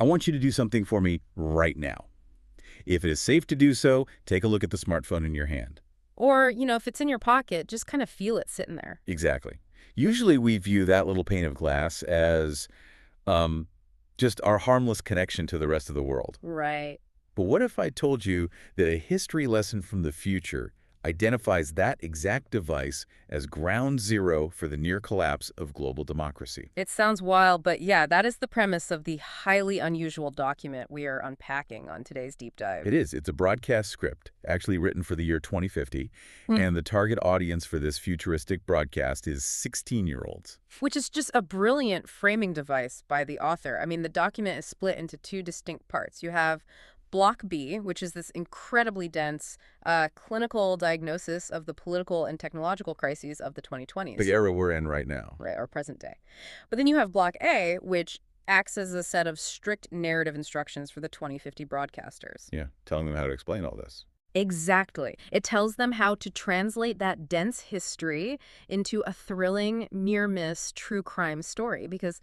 I want you to do something for me right now. If it is safe to do so, take a look at the smartphone in your hand. Or, if it's in your pocket, just kind of feel it sitting there. Exactly. Usually we view that little pane of glass as just our harmless connection to the rest of the world. Right. But what if I told you that a history lesson from the future identifies that exact device as ground zero for the near collapse of global democracy? It sounds wild, but yeah, that is the premise of the highly unusual document we are unpacking on today's deep dive. It is. It's a broadcast script, actually written for the year 2050, and the target audience for this futuristic broadcast is 16-year-olds. Which is just a brilliant framing device by the author. I mean, the document is split into two distinct parts. You have Block B, which is this incredibly dense clinical diagnosis of the political and technological crises of the 2020s. The era we're in right now. Right, or present day. But then you have Block A, which acts as a set of strict narrative instructions for the 2050 broadcasters. Yeah, telling them how to explain all this. Exactly. It tells them how to translate that dense history into a thrilling, near-miss true crime story because,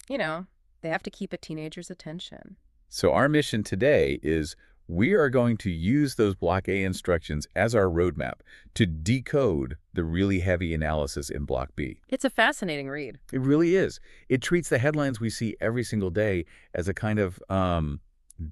they have to keep a teenager's attention. So our mission today is we are going to use those Block A instructions as our roadmap to decode the really heavy analysis in Block B. It's a fascinating read. It really is. It treats the headlines we see every single day as a kind of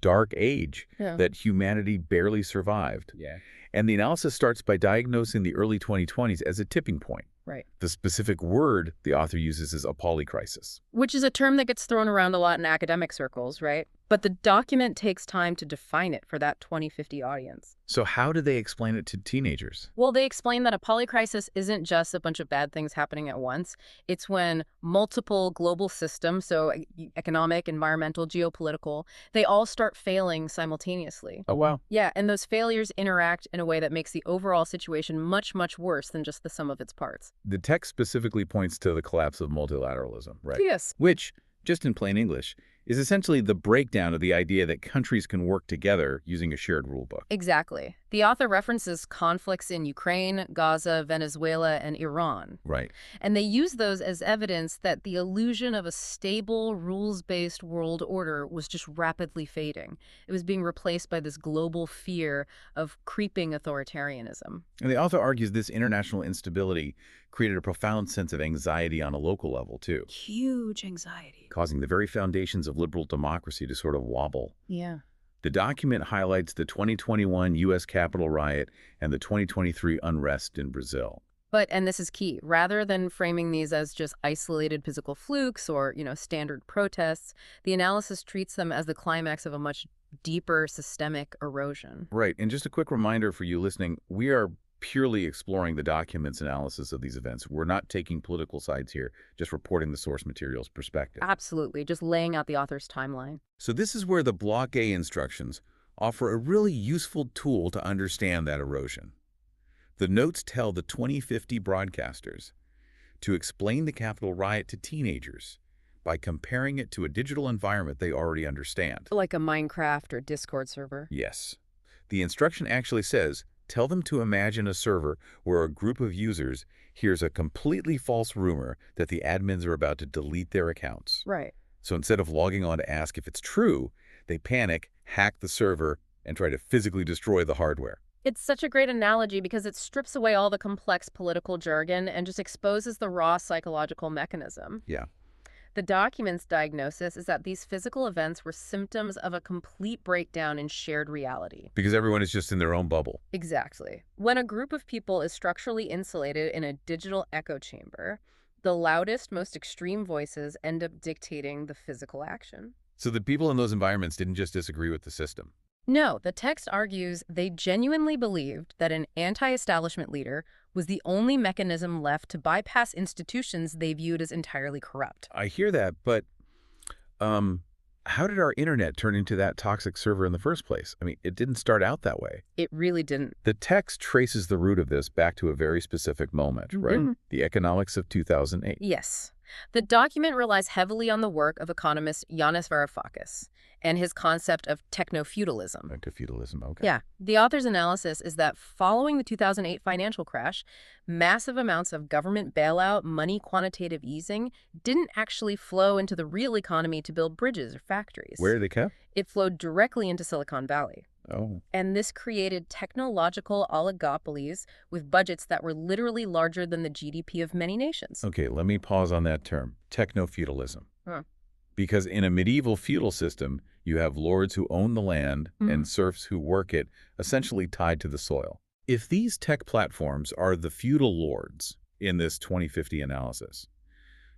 dark age that humanity barely survived. Yeah. And the analysis starts by diagnosing the early 2020s as a tipping point. Right. The specific word the author uses is a polycrisis. Which is a term that gets thrown around a lot in academic circles, right? But the document takes time to define it for that 2050 audience. So how do they explain it to teenagers? Well, they explain that a polycrisis isn't just a bunch of bad things happening at once. It's when multiple global systems, so economic, environmental, geopolitical, they all start failing simultaneously. Oh, wow. Yeah, and those failures interact in a way that makes the overall situation much, much worse than just the sum of its parts. The text specifically points to the collapse of multilateralism, right? Yes. Which, just in plain English, is essentially the breakdown of the idea that countries can work together using a shared rulebook. Exactly. The author references conflicts in Ukraine, Gaza, Venezuela, and Iran. Right. And they use those as evidence that the illusion of a stable, rules-based world order was just rapidly fading. It was being replaced by this global fear of creeping authoritarianism. And the author argues this international instability created a profound sense of anxiety on a local level, too, Huge anxiety. causing the very foundations of liberal democracy to sort of wobble. Yeah. The document highlights the 2021 U.S. Capitol riot and the 2023 unrest in Brazil. But, and this is key, rather than framing these as just isolated physical flukes or, standard protests, the analysis treats them as the climax of a much deeper systemic erosion. Right. And just a quick reminder for you listening, we are purely exploring the document's analysis of these events. We're not taking political sides here, just reporting the source material's perspective. Absolutely, just laying out the author's timeline. So this is where the Block A instructions offer a really useful tool to understand that erosion. The notes tell the 2050 broadcasters to explain the Capitol riot to teenagers by comparing it to a digital environment they already understand. Like a Minecraft or Discord server. Yes. The instruction actually says, tell them to imagine a server where a group of users hears a completely false rumor that the admins are about to delete their accounts. Right. So instead of logging on to ask if it's true, they panic, hack the server, and try to physically destroy the hardware. It's such a great analogy because it strips away all the complex political jargon and just exposes the raw psychological mechanism. Yeah. The document's diagnosis is that these physical events were symptoms of a complete breakdown in shared reality. Because everyone is just in their own bubble. Exactly. When a group of people is structurally insulated in a digital echo chamber, the loudest, most extreme voices end up dictating the physical action. So the people in those environments didn't just disagree with the system. No, the text argues they genuinely believed that an anti-establishment leader was the only mechanism left to bypass institutions they viewed as entirely corrupt. I hear that, but how did our internet turn into that toxic server in the first place? I mean, it didn't start out that way. It really didn't. The text traces the root of this back to a very specific moment, right? The economics of 2008. Yes. The document relies heavily on the work of economist Yanis Varoufakis and his concept of technofeudalism. Technofeudalism, okay. Yeah, the author's analysis is that following the 2008 financial crash, massive amounts of government bailout, money quantitative easing didn't actually flow into the real economy to build bridges or factories. Where are they kept? It flowed directly into Silicon Valley. Oh. And this created technological oligopolies with budgets that were literally larger than the GDP of many nations. Okay, let me pause on that term, technofeudalism. Huh. Because in a medieval feudal system, you have lords who own the land and serfs who work it, essentially tied to the soil. If these tech platforms are the feudal lords in this 2050 analysis,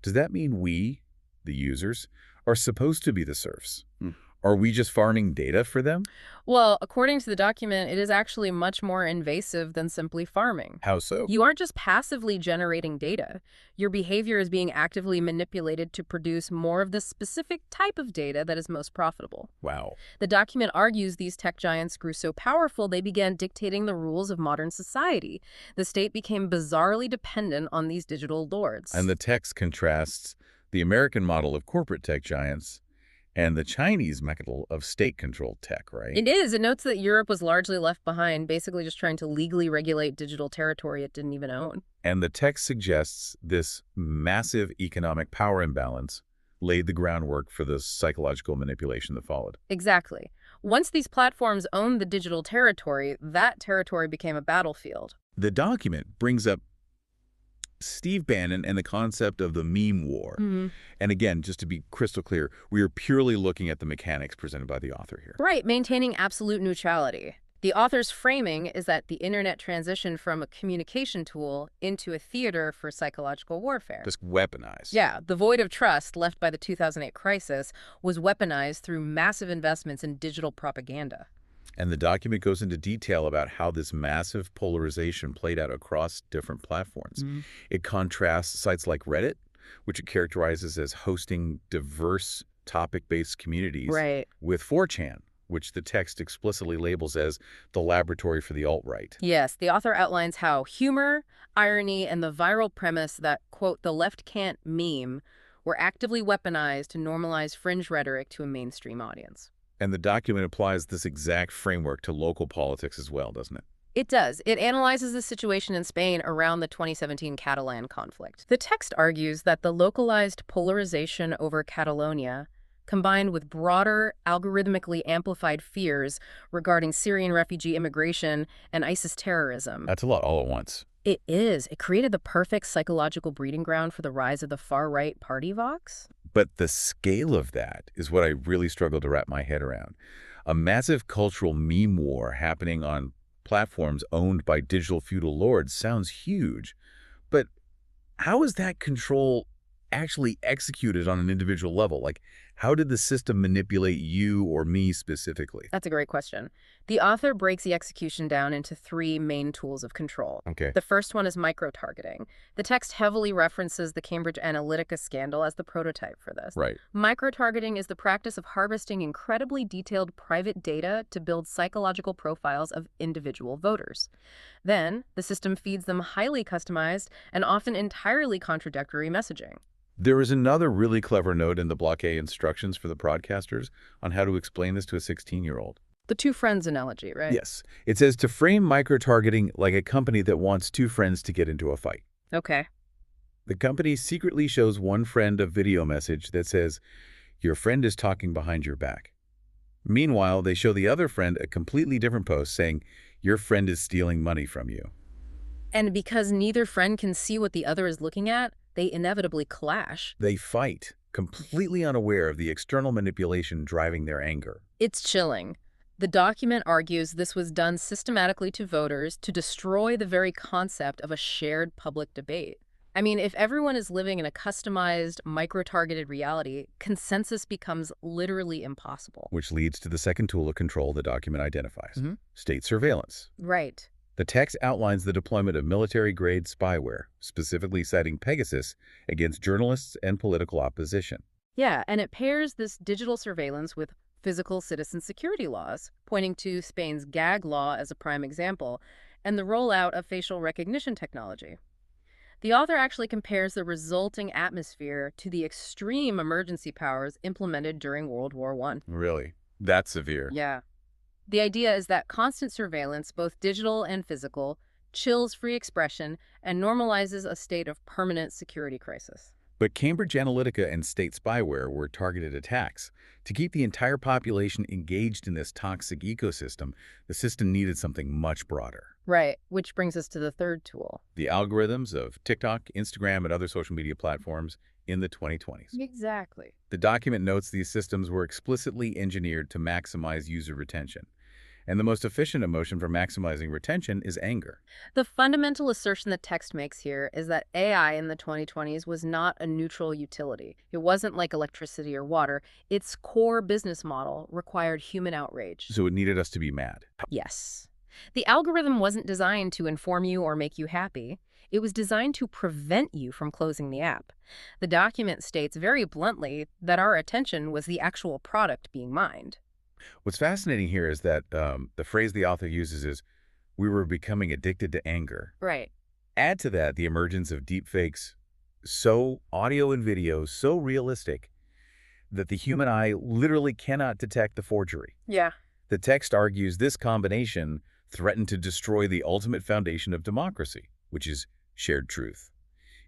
does that mean we, the users, are supposed to be the serfs? Are we just farming data for them? Well, according to the document, it is actually much more invasive than simply farming. How so? You aren't just passively generating data. Your behavior is being actively manipulated to produce more of the specific type of data that is most profitable. Wow. The document argues these tech giants grew so powerful they began dictating the rules of modern society. The state became bizarrely dependent on these digital lords. And the text contrasts the American model of corporate tech giants and the Chinese model of state-controlled tech, right? It is. It notes that Europe was largely left behind, basically just trying to legally regulate digital territory it didn't even own. And the text suggests this massive economic power imbalance laid the groundwork for the psychological manipulation that followed. Exactly. Once these platforms owned the digital territory, that territory became a battlefield. The document brings up Steve Bannon and the concept of the meme war. And again, just to be crystal clear, we are purely looking at the mechanics presented by the author here. Right, maintaining absolute neutrality. The author's framing is that the internet transitioned from a communication tool into a theater for psychological warfare. Just weaponized. Yeah, the void of trust left by the 2008 crisis was weaponized through massive investments in digital propaganda. And the document goes into detail about how this massive polarization played out across different platforms. It contrasts sites like Reddit, which it characterizes as hosting diverse topic-based communities, with 4chan, which the text explicitly labels as the laboratory for the alt-right. Yes, the author outlines how humor, irony, and the viral premise that, quote, the left can't meme were actively weaponized to normalize fringe rhetoric to a mainstream audience. And the document applies this exact framework to local politics as well, doesn't it? It does. It analyzes the situation in Spain around the 2017 Catalan conflict. The text argues that the localized polarization over Catalonia, combined with broader, algorithmically amplified fears regarding Syrian refugee immigration and ISIS terrorism. That's a lot all at once. It is. It created the perfect psychological breeding ground for the rise of the far-right party Vox. But the scale of that is what I really struggle to wrap my head around. A massive cultural meme war happening on platforms owned by digital feudal lords sounds huge. But how is that control actually executed on an individual level? Like, how did the system manipulate you or me specifically? That's a great question. The author breaks the execution down into three main tools of control. Okay. The first one is micro-targeting. The text heavily references the Cambridge Analytica scandal as the prototype for this. Right. Micro-targeting is the practice of harvesting incredibly detailed private data to build psychological profiles of individual voters. Then, the system feeds them highly customized and often entirely contradictory messaging. There is another really clever note in the Block A instructions for the broadcasters on how to explain this to a 16-year-old. The two friends analogy, right? Yes. It says to frame micro-targeting like a company that wants two friends to get into a fight. Okay. The company secretly shows one friend a video message that says, "Your friend is talking behind your back." Meanwhile, they show the other friend a completely different post saying, "Your friend is stealing money from you." And because neither friend can see what the other is looking at, they inevitably clash. They fight, completely unaware of the external manipulation driving their anger. It's chilling. The document argues this was done systematically to voters to destroy the very concept of a shared public debate. I mean, if everyone is living in a customized, micro-targeted reality, consensus becomes literally impossible. Which leads to the second tool of control the document identifies, state surveillance. Right. The text outlines the deployment of military-grade spyware, specifically citing Pegasus against journalists and political opposition. Yeah, and it pairs this digital surveillance with physical citizen security laws, pointing to Spain's gag law as a prime example, and the rollout of facial recognition technology. The author actually compares the resulting atmosphere to the extreme emergency powers implemented during World War I. Really? That's severe. Yeah. The idea is that constant surveillance, both digital and physical, chills free expression and normalizes a state of permanent security crisis. But Cambridge Analytica and state spyware were targeted attacks. To keep the entire population engaged in this toxic ecosystem, the system needed something much broader. Right, which brings us to the third tool. The algorithms of TikTok, Instagram, and other social media platforms in the 2020s. Exactly. The document notes these systems were explicitly engineered to maximize user retention. And the most efficient emotion for maximizing retention is anger. The fundamental assertion the text makes here is that AI in the 2020s was not a neutral utility. It wasn't like electricity or water. Its core business model required human outrage. So it needed us to be mad. Yes. The algorithm wasn't designed to inform you or make you happy. It was designed to prevent you from closing the app. The document states very bluntly that our attention was the actual product being mined. What's fascinating here is that the phrase the author uses is, we were becoming addicted to anger. Right. Add to that the emergence of deepfakes, so audio and video, so realistic that the human eye literally cannot detect the forgery. Yeah. The text argues this combination threatened to destroy the ultimate foundation of democracy, which is shared truth.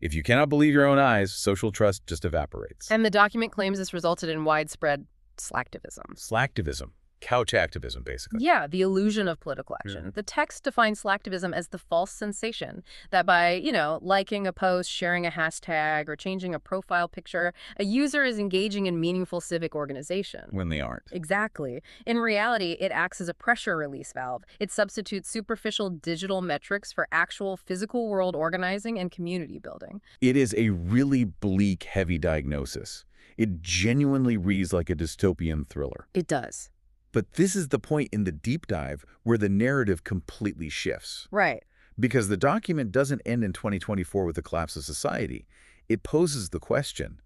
If you cannot believe your own eyes, social trust just evaporates. And the document claims this resulted in widespread slacktivism. Slacktivism, couch activism, basically. Yeah, the illusion of political action. Yeah. The text defines slacktivism as the false sensation that by, liking a post, sharing a hashtag, or changing a profile picture, a user is engaging in meaningful civic organization. When they aren't. Exactly. In reality, it acts as a pressure release valve. It substitutes superficial digital metrics for actual physical world organizing and community building. It is a really bleak, heavy diagnosis. It genuinely reads like a dystopian thriller. It does. But this is the point in the deep dive where the narrative completely shifts. Right. Because the document doesn't end in 2024 with the collapse of society. It poses the question,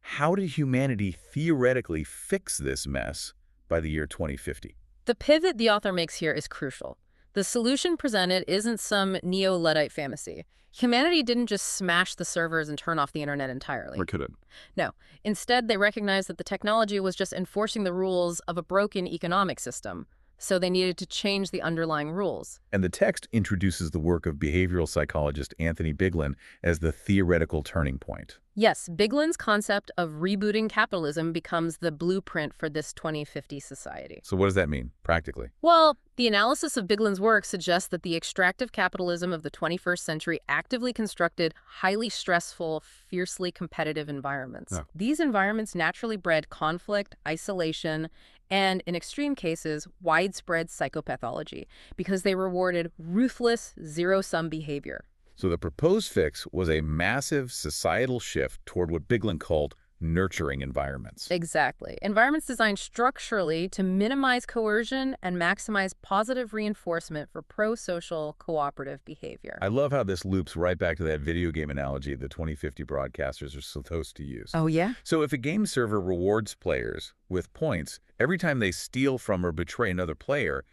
how did humanity theoretically fix this mess by the year 2050? The pivot the author makes here is crucial. The solution presented isn't some neo-Luddite fantasy. Humanity didn't just smash the servers and turn off the internet entirely. Or could it? No. Instead, they recognized that the technology was just enforcing the rules of a broken economic system, so they needed to change the underlying rules. And the text introduces the work of behavioral psychologist Anthony Biglan as the theoretical turning point. Yes, Biglan's concept of rebooting capitalism becomes the blueprint for this 2050 society. So what does that mean, practically? Well, the analysis of Biglan's work suggests that the extractive capitalism of the 21st century actively constructed highly stressful, fiercely competitive environments. Oh. These environments naturally bred conflict, isolation, and, in extreme cases, widespread psychopathology because they rewarded ruthless, zero-sum behavior. So the proposed fix was a massive societal shift toward what Biglan called nurturing environments. Exactly. Environments designed structurally to minimize coercion and maximize positive reinforcement for pro-social cooperative behavior. I love how this loops right back to that video game analogy the 2050 broadcasters are supposed to use. Oh, yeah? So if a game server rewards players with points every time they steal from or betray another player,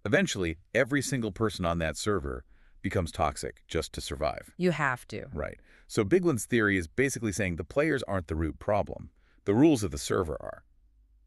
eventually every single person on that server becomes toxic just to survive. You have to. Right. So Biglan's theory is basically saying the players aren't the root problem. The rules of the server are.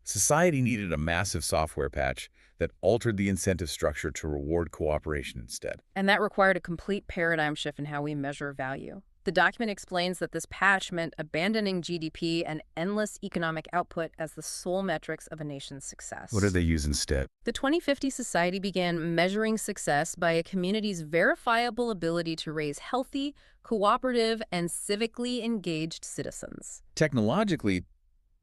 Society needed a massive software patch that altered the incentive structure to reward cooperation instead. And that required a complete paradigm shift in how we measure value. The document explains that this patch meant abandoning GDP and endless economic output as the sole metrics of a nation's success. What did they use instead? The 2050 society began measuring success by a community's verifiable ability to raise healthy, cooperative, and civically engaged citizens. Technologically,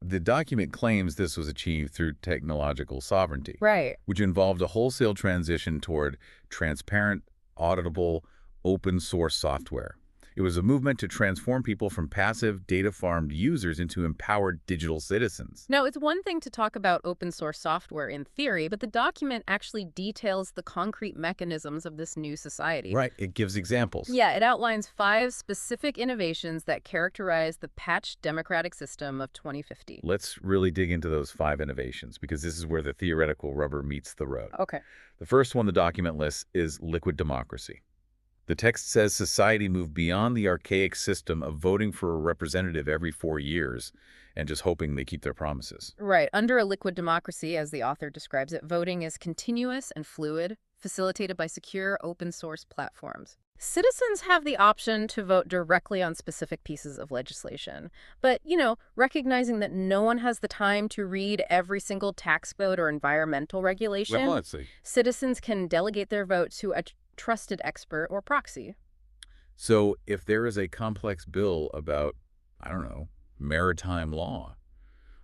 the document claims this was achieved through technological sovereignty, Right. which involved a wholesale transition toward transparent, auditable, open-source software. It was a movement to transform people from passive, data-farmed users into empowered digital citizens. Now, it's one thing to talk about open source software in theory, but the document actually details the concrete mechanisms of this new society. Right, it gives examples. Yeah, it outlines 5 specific innovations that characterize the patched democratic system of 2050. Let's really dig into those 5 innovations, because this is where the theoretical rubber meets the road. Okay. The first one the document lists is liquid democracy. The text says society moved beyond the archaic system of voting for a representative every 4 years and just hoping they keep their promises. Right. Under a liquid democracy, as the author describes it, voting is continuous and fluid, facilitated by secure open source platforms. Citizens have the option to vote directly on specific pieces of legislation. But, recognizing that no one has the time to read every single tax code or environmental regulation, Well, let's see. citizens can delegate their vote to a trusted expert or proxy. So if there is a complex bill about, I don't know, maritime law,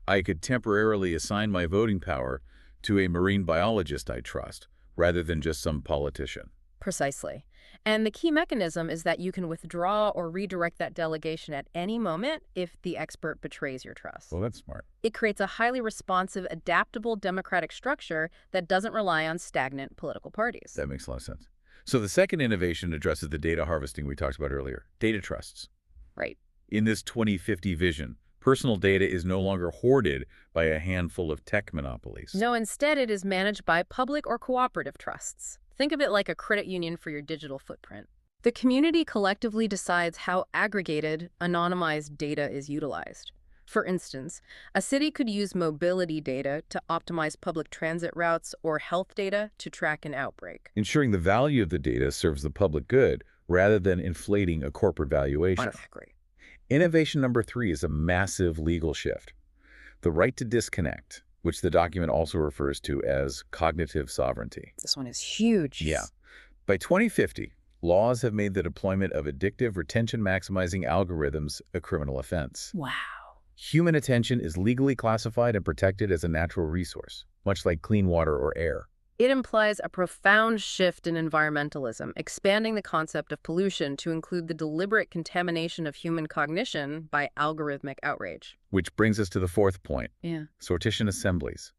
I could temporarily assign my voting power to a marine biologist I trust, rather than just some politician. Precisely. And the key mechanism is that you can withdraw or redirect that delegation at any moment if the expert betrays your trust. Well, that's smart. It creates a highly responsive, adaptable democratic structure that doesn't rely on stagnant political parties. That makes a lot of sense. So the second innovation addresses the data harvesting we talked about earlier, data trusts. Right. In this 2050 vision, personal data is no longer hoarded by a handful of tech monopolies. No, instead it is managed by public or cooperative trusts. Think of it like a credit union for your digital footprint. The community collectively decides how aggregated, anonymized data is utilized. For instance, a city could use mobility data to optimize public transit routes or health data to track an outbreak. Ensuring the value of the data serves the public good rather than inflating a corporate valuation. Exactly. Innovation number 3 is a massive legal shift. The right to disconnect, which the document also refers to as cognitive sovereignty. This one is huge. Yeah. By 2050, laws have made the deployment of addictive retention-maximizing algorithms a criminal offense. Wow. Human attention is legally classified and protected as a natural resource, much like clean water or air. It implies a profound shift in environmentalism, expanding the concept of pollution to include the deliberate contamination of human cognition by algorithmic outrage. Which brings us to the fourth point, Yeah. sortition assemblies.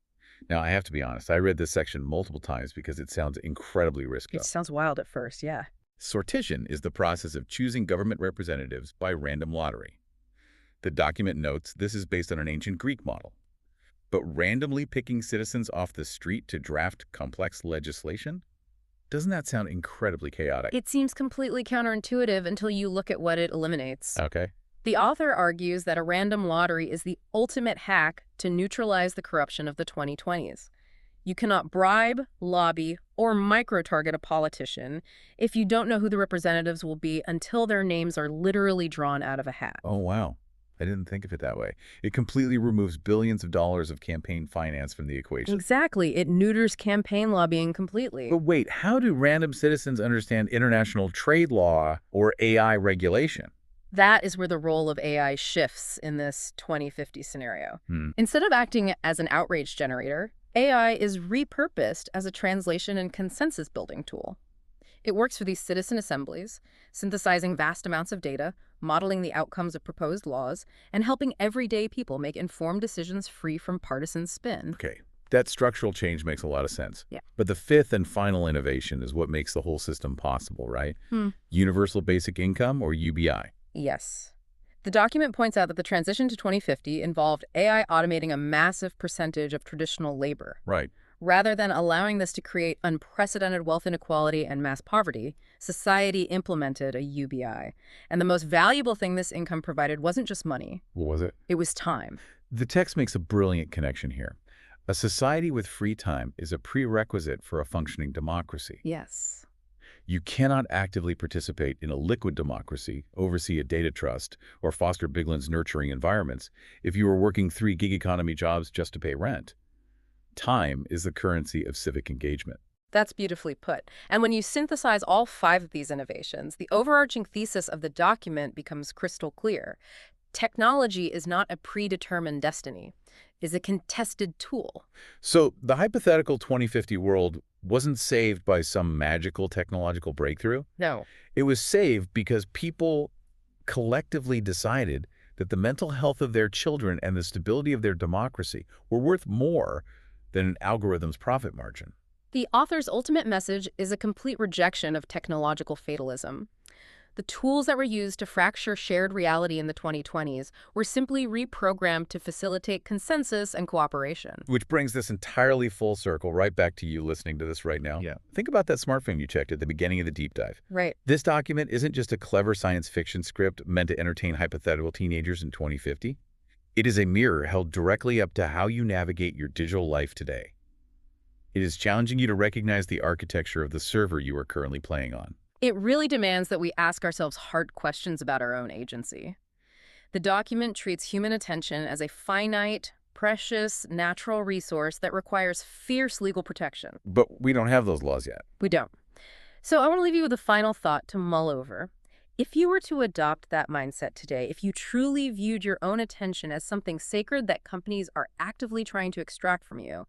Now, I have to be honest, I read this section multiple times because it sounds incredibly risky. It sounds wild at first, yeah. Sortition is the process of choosing government representatives by random lottery. The document notes this is based on an ancient Greek model. But randomly picking citizens off the street to draft complex legislation? Doesn't that sound incredibly chaotic? It seems completely counterintuitive until you look at what it eliminates. Okay. The author argues that a random lottery is the ultimate hack to neutralize the corruption of the 2020s. You cannot bribe, lobby, or micro-target a politician if you don't know who the representatives will be until their names are literally drawn out of a hat. Oh, wow. I didn't think of it that way. It completely removes billions of dollars of campaign finance from the equation. Exactly. It neuters campaign lobbying completely. But wait, how do random citizens understand international trade law or AI regulation? That is where the role of AI shifts in this 2050 scenario. Instead of acting as an outrage generator, AI is repurposed as a translation and consensus building tool. It works for these citizen assemblies, synthesizing vast amounts of data, modeling the outcomes of proposed laws, and helping everyday people make informed decisions free from partisan spin. Okay, that structural change makes a lot of sense. Yeah. But the fifth and final innovation is what makes the whole system possible, right? Universal Basic Income, or UBI. Yes. The document points out that the transition to 2050 involved AI automating a massive percentage of traditional labor. Right. Rather than allowing this to create unprecedented wealth inequality and mass poverty, society implemented a UBI. And the most valuable thing this income provided wasn't just money. What was it? It was time. The text makes a brilliant connection here. A society with free time is a prerequisite for a functioning democracy. Yes. You cannot actively participate in a liquid democracy, oversee a data trust, or foster Biglan's nurturing environments if you are working 3 gig economy jobs just to pay rent. Time is the currency of civic engagement. That's beautifully put. And when you synthesize all 5 of these innovations, the overarching thesis of the document becomes crystal clear. Technology is not a predetermined destiny. It is a contested tool. So the hypothetical 2050 world wasn't saved by some magical technological breakthrough. No. It was saved because people collectively decided that the mental health of their children and the stability of their democracy were worth more than an algorithm's profit margin. The author's ultimate message is a complete rejection of technological fatalism. The tools that were used to fracture shared reality in the 2020s were simply reprogrammed to facilitate consensus and cooperation. Which brings this entirely full circle right back to you listening to this right now. Yeah. Think about that smartphone you checked at the beginning of the deep dive. Right. This document isn't just a clever science fiction script meant to entertain hypothetical teenagers in 2050. It is a mirror held directly up to how you navigate your digital life today. It is challenging you to recognize the architecture of the server you are currently playing on. It really demands that we ask ourselves hard questions about our own agency. The document treats human attention as a finite, precious, natural resource that requires fierce legal protection. But we don't have those laws yet. We don't. So I want to leave you with a final thought to mull over. If you were to adopt that mindset today, if you truly viewed your own attention as something sacred that companies are actively trying to extract from you,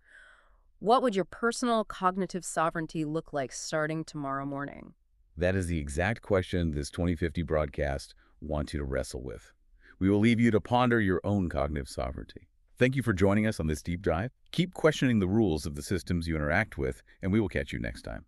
what would your personal cognitive sovereignty look like starting tomorrow morning? That is the exact question this 2050 broadcast wants you to wrestle with. We will leave you to ponder your own cognitive sovereignty. Thank you for joining us on this deep dive. Keep questioning the rules of the systems you interact with, and we will catch you next time.